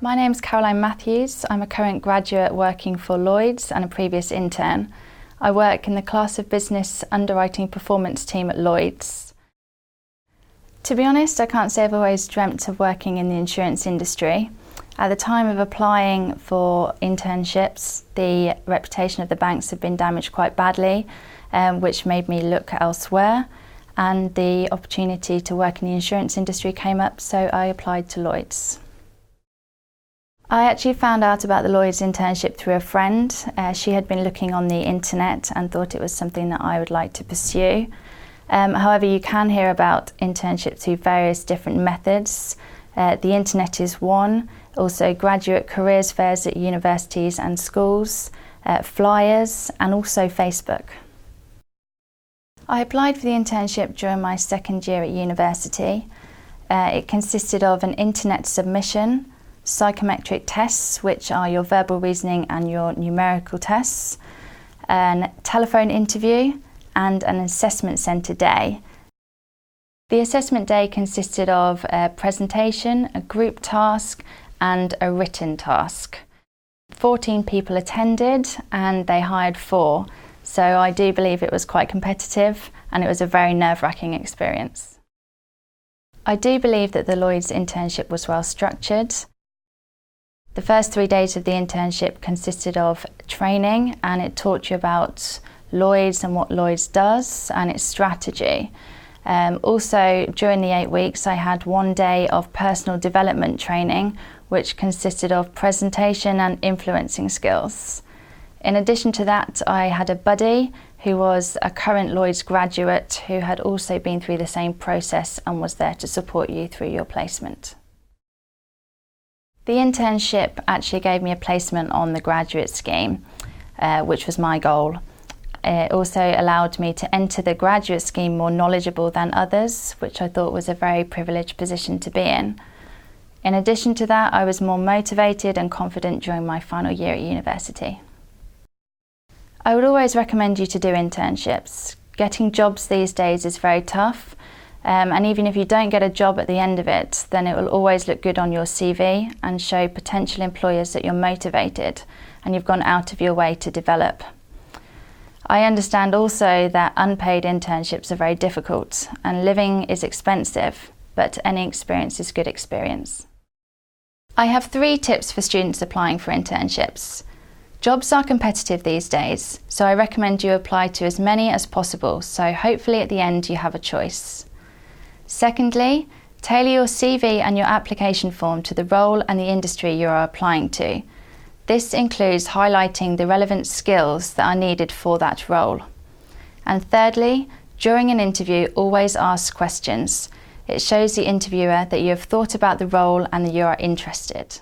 My name's Caroline Matthews. I'm a current graduate working for Lloyds and a previous intern. I work in the Class of Business Underwriting Performance team at Lloyds. To be honest, I can't say I've always dreamt of working in the insurance industry. At the time of applying for internships, the reputation of the banks had been damaged quite badly, which made me look elsewhere, and the opportunity to work in the insurance industry came up, so I applied to Lloyds. I actually found out about the Lloyds internship through a friend. She had been looking on the internet and thought it was something that I would like to pursue. However, you can hear about internships through various different methods. The internet is one, also graduate careers fairs at universities and schools, flyers, and also Facebook. I applied for the internship during my second year at university. It consisted of an internet submission, psychometric tests, which are your verbal reasoning and your numerical tests, a telephone interview, and an assessment centre day. The assessment day consisted of a presentation, a group task, and a written task. 14 people attended and they hired 4, so I do believe it was quite competitive and it was a very nerve-wracking experience. I do believe that the Lloyds internship was well structured. The first 3 days of the internship consisted of training, and it taught you about Lloyds and what Lloyds does and its strategy. Also, during the 8 weeks, I had 1 day of personal development training, which consisted of presentation and influencing skills. In addition to that, I had a buddy who was a current Lloyds graduate who had also been through the same process and was there to support you through your placement. The internship actually gave me a placement on the graduate scheme, which was my goal. It also allowed me to enter the graduate scheme more knowledgeable than others, which I thought was a very privileged position to be in. In addition to that, I was more motivated and confident during my final year at university. I would always recommend you to do internships. Getting jobs these days is very tough. And even if you don't get a job at the end of it, then it will always look good on your CV and show potential employers that you're motivated and you've gone out of your way to develop. I understand also that unpaid internships are very difficult and living is expensive, but any experience is good experience. I have 3 tips for students applying for internships. Jobs are competitive these days, so I recommend you apply to as many as possible, so hopefully at the end you have a choice. Secondly, tailor your CV and your application form to the role and the industry you are applying to. This includes highlighting the relevant skills that are needed for that role. And thirdly, during an interview, always ask questions. It shows the interviewer that you have thought about the role and that you are interested.